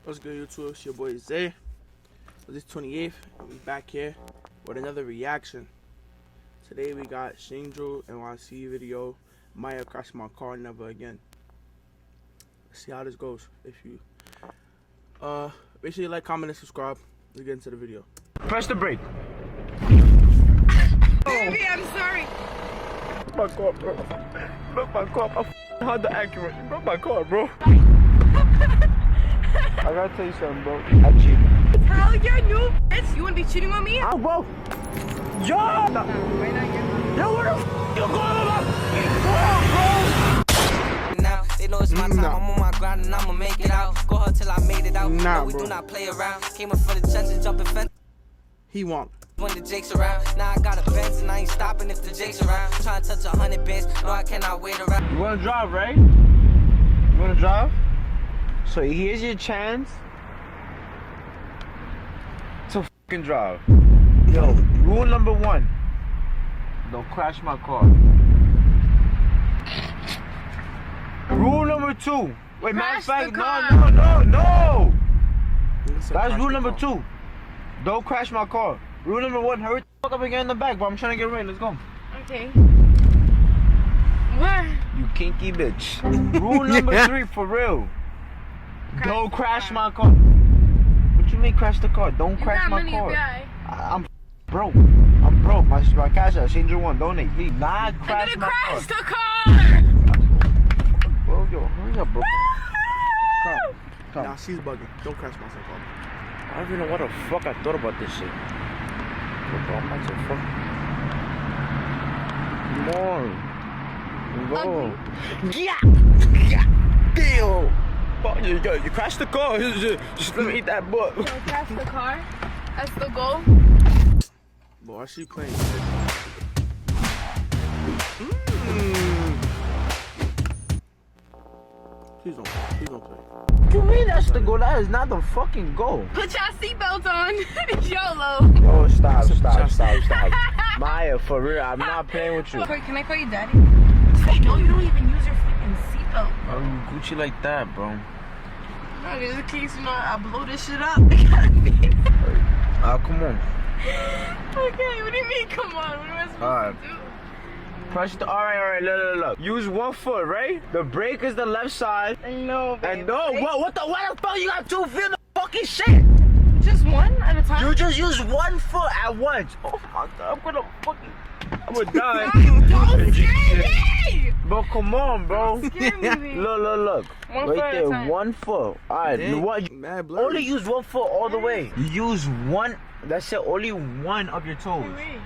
What's good, YouTube? It's your boy Zay. This 28th, and we back here with another reaction. Today we got Shinjo NYC video. MYA crashed my car, never again. Let's see how this goes. If you make sure you like, comment, and subscribe. Let's get into the video. Press the brake. Baby, I'm sorry. My car, bro. Broke my car. I had the accurate. You broke my car, bro. I gotta tell you something, bro. I cheated. Hell, you're a new bitch. You wanna be cheating on me? I will. Yo! Yo, what the f*** you going on? Now they know it's my time. I'm on my grind and I'ma make it out. Go hard till I made it out. Nah, no, we bro. do not play around. Came up from the trenches, jumping fence. He won. When the Jake's around, now I got a Benz and I ain't stopping if the Jake's around. Trying to touch 100 bands, no I cannot wait around. You wanna drive, right? You wanna drive? So here's your chance to fucking drive. Yo, rule number 1. Don't crash my car. Rule number 2. Wait, matter of fact, no. That's rule number 2. Don't crash my car. Rule number 1, hurry the fuck up and get in the back, bro. I'm trying to get ready. Let's go. Okay. What? You kinky bitch. Rule number 3, for real. Don't crash my car. What you mean crash the car? Don't crash my car. I'm broke. I'm broke. My cash out. Shinjo one. Donate. Please. Not crash my car. I'm gonna crash the car. Bro, yo, hurry up, bro. Come. Nah, she's bugging. Don't crash my car. I don't even know what the fuck I thought about this shit. Bro, I'm about to fuck. Come on. Go. Yeah. Deal. You crashed the car. Just let me eat that butt. Don't crash the car. That's the goal. Boy, why she playing? Please don't play. What do you mean that's the goal? That is not the fucking goal. Put your seatbelt on. YOLO. Oh, stop. Maya, for real, I'm not playing with you. Wait, can I call you daddy? No, you don't even use your freaking seatbelt. Why you Gucci like that, bro? No, just in case, you know, I blow this shit up. It gotta be. Come on. Okay, what do you mean, come on? What am I supposed to do? Press the, alright, look. Use one foot, right? The brake is the left side. No, babe. And no, what the fuck? You got 2 feet in the fucking shit. Just one at a time? You just use 1 foot at once. Oh my god, I'm gonna die. Don't scare me! Bro, come on, bro. Don't scare me. Look. One right foot at a there, time. 1 foot. Alright, what? Mad blurry. Only use 1 foot all the way. You use one. That's it. Only one of your toes.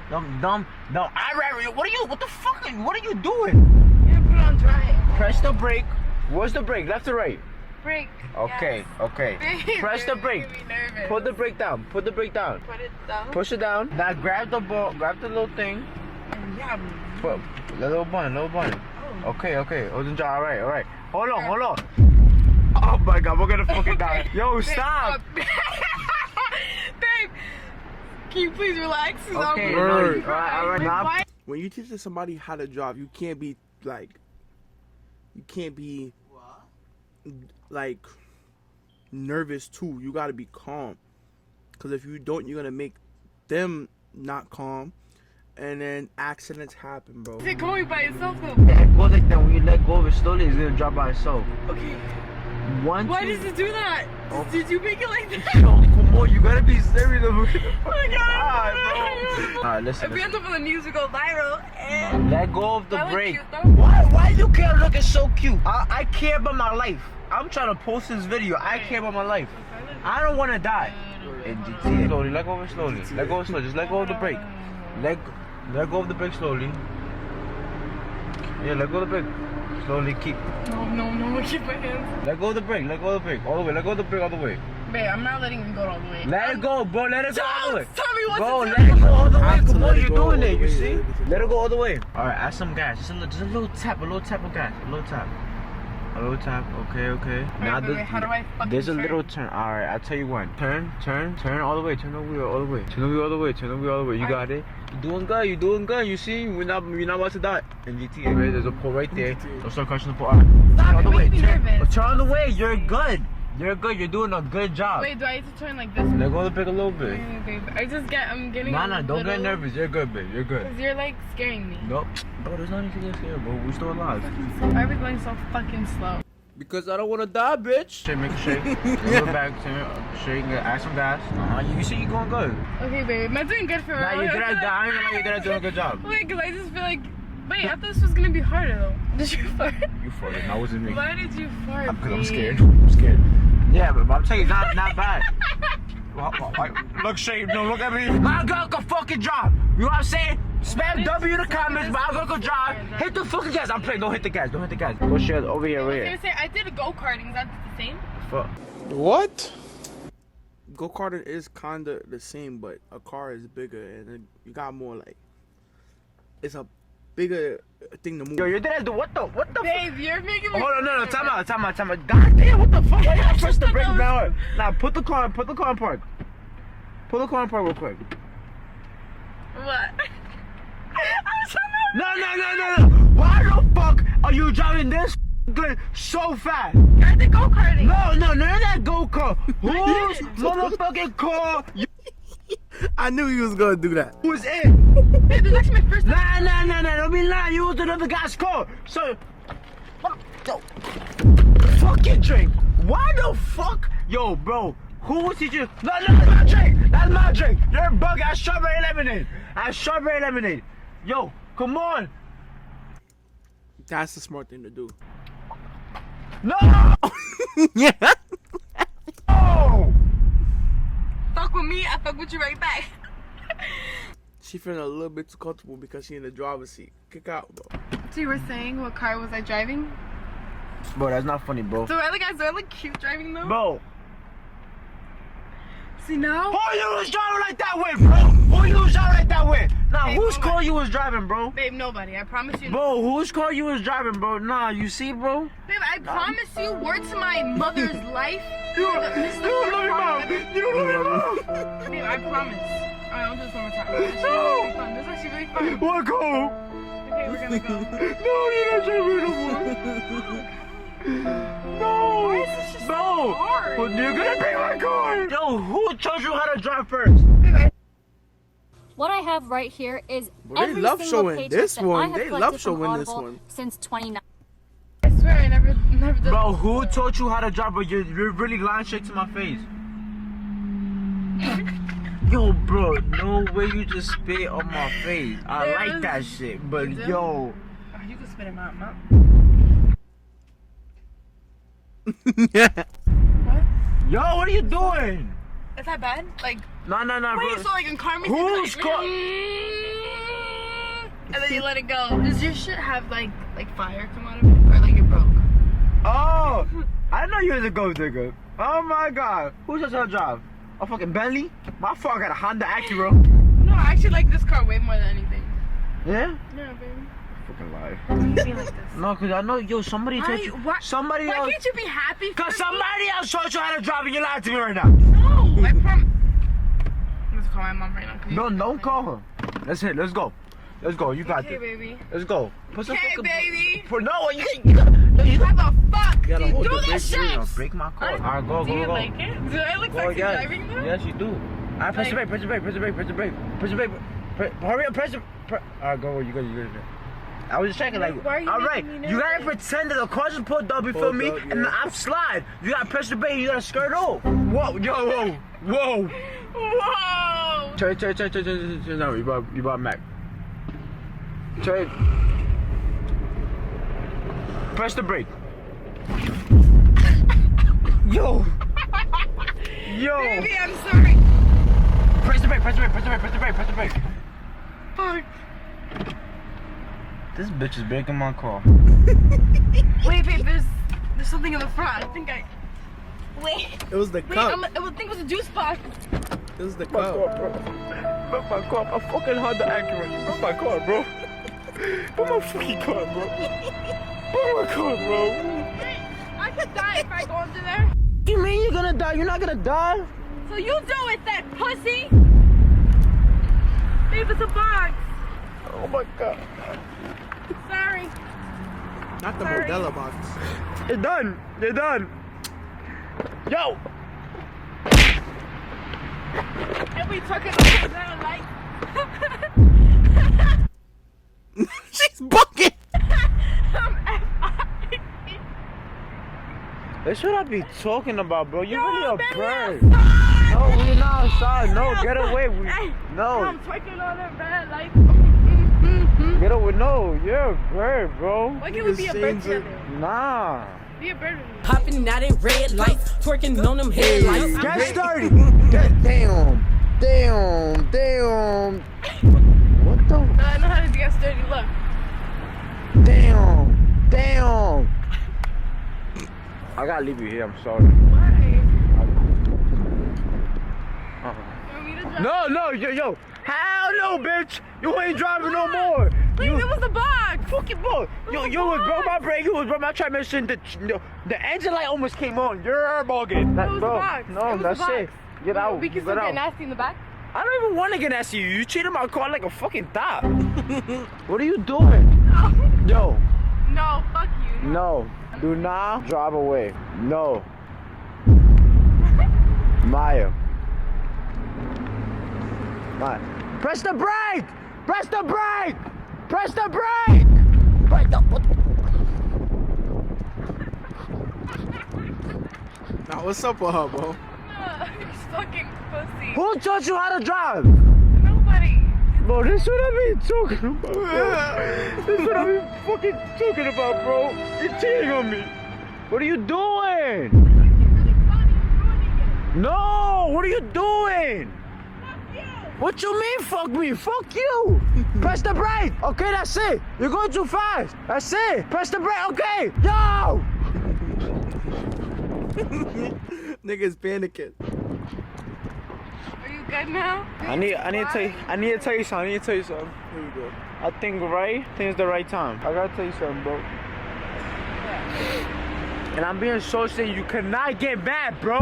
Dumb. What the fuck? What are you doing? Yeah, put it on dry. Press the brake. Where's the brake? Left or right? Brake. Okay. Babe, Press the brake. you're making me nervous. Put the brake down. Put it down. Push it down. Now grab the ball. Grab the little thing. Yeah. Put the little button. Oh. Okay. Hold on. All right. Hold on. Oh my god, we're gonna fucking die. Yo, stop. Babe, can you please relax? Okay, Word. alright. Now, When you teach somebody how to drive, you can't be nervous too. You gotta be calm. Cause if you don't, you're gonna make them not calm, and then accidents happen, bro. Is it going by itself though? it goes like that. When you let go of it slowly, it's gonna drop by itself. Okay. Why does it do that? Oh. Did you make it like that? Yo, come on, you gotta be serious. Oh my god. Alright, listen. If we end up on the news, we go viral. And Let go of the that look brake. cute, though. Why you care looking so cute? I care about my life. I'm trying to post this video. I care about my life. I don't want to die. In GTA. Slowly, let go of it slowly. Let go of it slowly. Just let go of the brake. Let go of the brake slowly. Yeah, let go of the brake. Slowly keep. No, keep my hands. Let go of the brake. All the way. Let go of the brake all the way. Babe, I'm not letting it go all the way. Let it go, bro. Let it go all the way. Tell me what Bro, to let do. it go all the way. have to Come let on, it you're go doing all it. the You way. see? Yeah, Let it go all the way. All right, add some gas. Just a little tap. A little tap of gas. A little tap. Okay. Now wait, how do I fucking there's a turn? little turn. All right, I'll tell you one. Turn all the way. Turn the wheel all the way. Turn the wheel all the way. You got it. You're doing good. You see, we're not about to die. In GTA, right? There's a pole right there. Don't start crushing the pole. All right. Stop, Turn all the you're way. making me nervous. Turn on the way. You're good. You're good. You're doing a good job. Wait, do I need to turn like this? Let go of the brake a little bit. Okay, babe. I'm getting. Nah, don't get nervous. You're good, babe. You're good. Cause you're like scaring me. Nope. Bro, there's nothing to get scared, bro. We're still alive. Why are we going so fucking slow? Because I don't want to die, bitch. Shake, make a shake. Go back, shake, add some gas. You see, you're going good. Okay, babe. Am I doing good for real? Nah, you're good at that. I ain't gonna lie, you're good at doing a good job. Wait, cause I just feel like. Wait, I thought this was gonna be harder though. Did you fart? You farted. That wasn't me. Why did you fart? Because I'm babe? scared. I'm scared. Yeah, but I'm telling you, not bad. Look, Shane, no, look at me. My girl can fucking drive. You know what I'm saying? Spam W in the comments. My girl can drive. Hit the fucking gas. I'm playing. Don't hit the gas. Don't hit the gas. Go share over here, over here. Seriously, I did a go-karting. Is that the same? Fuck. What? Go-karting is kinda the same, but a car is bigger and you got more like. It's a bigger thing to move. Yo, you're there. What the? Babe, you're making me. Hold on, no, time out. God damn, what the fuck? Why you gotta press the brake now? Nah, put the car in park. Pull the car in park real quick. What? No. Why the fuck are you driving this good so fast? I did go-karting. No, none of that go-kart. Whose motherfucking car? I knew you was gonna do that. Who was in? Babe, this is actually my first time. Nah, don't be lying. You was another guy's car. So, fucking drink. Why the fuck? Yo, bro, who was teaching? No, that's my drink. That's my drink. You're a bug. I strawberry lemonade. Yo, come on. That's the smart thing to do. No. Yeah. Oh. Fuck with me, I fuck with you right back. She feeling a little bit too comfortable because she in the driver's seat. Kick out, bro. So you were saying what car was I driving? Bro, that's not funny, bro. Do I look cute driving though? Bro. See now? Who you was driving like that way, bro? Who you was driving like that way? Nah, Hey, whose nobody. car you was driving, bro? Babe, nobody. I promise you. Bro, whose car you was driving, bro? Nah, you see, bro? Babe, I promise you, word to my mother's life. You don't love your mom. You don't love your mom. Babe, I promise. Alright, I'll do this one more time. This is really fun. This is actually really fun. What car? Okay, we're gonna go. No, you're not driving no more. No. Why is this just so No. hard? Well, you're gonna bring my car. Yo, who told you how to drive first? What I have right here is Well, they every love single showing paycheck this that one. I have They collected love from showing this Audible one. since 2019. I swear I never did Bro, this who before. taught you how to drive? But you're really lying straight to my face. Yo, bro, no way you just spit on my face. I like that shit, but You do? yo. Oh, you can spit him out, mouth. What? Yo, what are you doing? Is that bad? Like, No, wait, bro. so like in car music, Who's like, car- and then you let it go. Does your shit have like fire come out of it, or like it broke? Oh, I know you was a gold digger. Oh my god. Who's this on drive? A fucking Bentley? My fuck got a Honda Acura. No, I actually like this car way more than anything. Yeah? Yeah, baby. Fucking lie. You be like this. No, cause I know, yo, somebody told you. Somebody Why else. can't you be happy? Cause somebody else taught you how to drive and you lied to me right now. No, I promise. I'm gonna call my mom right now. 'cause No, you- don't call her. Let's hit. Let's go. Let's go. You got Okay, this. baby. Let's go. Put some Okay, fucking. baby. No, you gotta. No, you How the fuck do gotta you hold do the this brake. shit? You're gonna break my car. Alright, Alright, go, do you go. like it? Do I look Go sexy again. driving though? Yes, you do. Alright, press the brake. Press the brake. Press the brake. Press the brake. Press the brake. Hurry up. Press the. Alright, go. You go. I was just checking, like, Why are you alright, making me you gotta nervous? pretend that the car just pulled up, you feel me? Pulled up, And yeah. I'm slide. You gotta press the brake, you gotta skirt off. Whoa, yo, whoa. Whoa! Turn, no, you bought Mac. Turn. Press the brake. Yo. Baby, I'm sorry. Press the brake. Fuck. This bitch is breaking my car. Wait, babe, there's something in the front. I think I. Wait. It was the Wait, cup. I would think it was a juice box. It was the My car, cup. bro. Broke my car. I fucking Honda Acura. You broke my car, bro. Broke my fucking car, bro. Broke my car, bro. I could die if I go under there. You mean you're gonna die? You're not gonna die? So you do it then, pussy. Babe, it's a box. Oh my god. Sorry. Not the Sorry. Modella box. You're done. Yo! And we talking about that like. She's bucking. That's what I be talking about, bro. You're really a baby, bird. outside. No, we're not outside. No, get away. Hey, No. I'm twerking on that red like. Get away. No, you're a bird, bro. Why can't we be a bird together? Nah. Be a bird with me. Hopping out in red lights, twerking on them headlights. Get sturdy. Damn. What the? I know how to get sturdy. Look. Damn. I gotta leave you here. I'm sorry. Why? Uh-huh. You want me to drive? No, yo. Hell no, bitch. You ain't driving no more. Please, it was the box. Fucking boy. Yo, was broke my brake. You was broke my transmission. The engine light almost came on. You're bugging. It was the box. No, It was that's the box. it. Get out. We can still get nasty in the back. I don't even want to get nasty. You treated my car like a fucking thot. What are you doing? Yo. No, fuck you. No. Do not drive away. No. Maya. Press the brake! Press the brake! Press the brake! Break the... Now what's up with her, bro? You fucking pussy. Who taught you how to drive? Nobody. Bro, this is what I be talking about, bro. This is what I be fucking talking about, bro. You're cheating on me. What are you doing? It's really funny. You're ruining it. No, what are you doing? Fuck you. What you mean, fuck me? Fuck you! Press the brake! Okay, that's it! You're going too fast! That's it! Press the brake, okay! Yo! Niggas panicking. Are you good now? I need to tell you something. Here we go. I think it's the right time. I gotta tell you something, bro. And I'm being so serious, you cannot get mad, bro!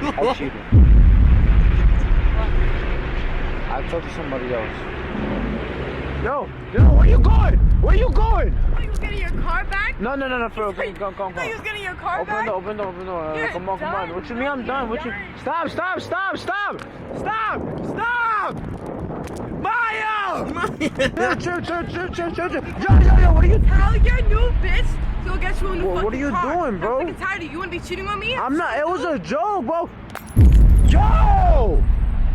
I cheated. I talked to somebody else. Yo, where you going? Where you going? Oh, you was getting your car back? No, for real. Come. I thought you was getting your car back? Open the door. You're Come on. done. What you mean I'm done? What you? Stop! Maya! Chill. Yo, what are you? Tell your new bitch to go get you a new What fucking are you car. doing, bro? I'm fucking tired of you. You wanna be cheating on me? I'm not. It was a joke, bro.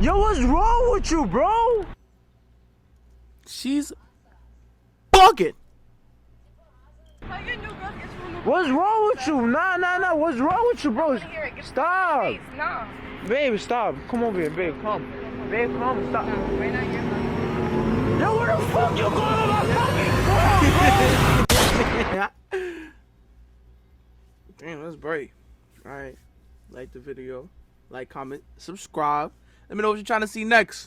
Yo, what's wrong with you, bro? She's bugging. Tell your new girl to get you a new What's wrong with you? Nah. What's wrong with you, bro? Stop. face. No. Babe, stop. Come over here, babe. Come. Babe, come. Stop. No, right now you're not. Yo, where the fuck you going on my fucking car, bro? Damn, that's brave. Alright. Like the video. Like, comment, subscribe. Let me know what you're trying to see next.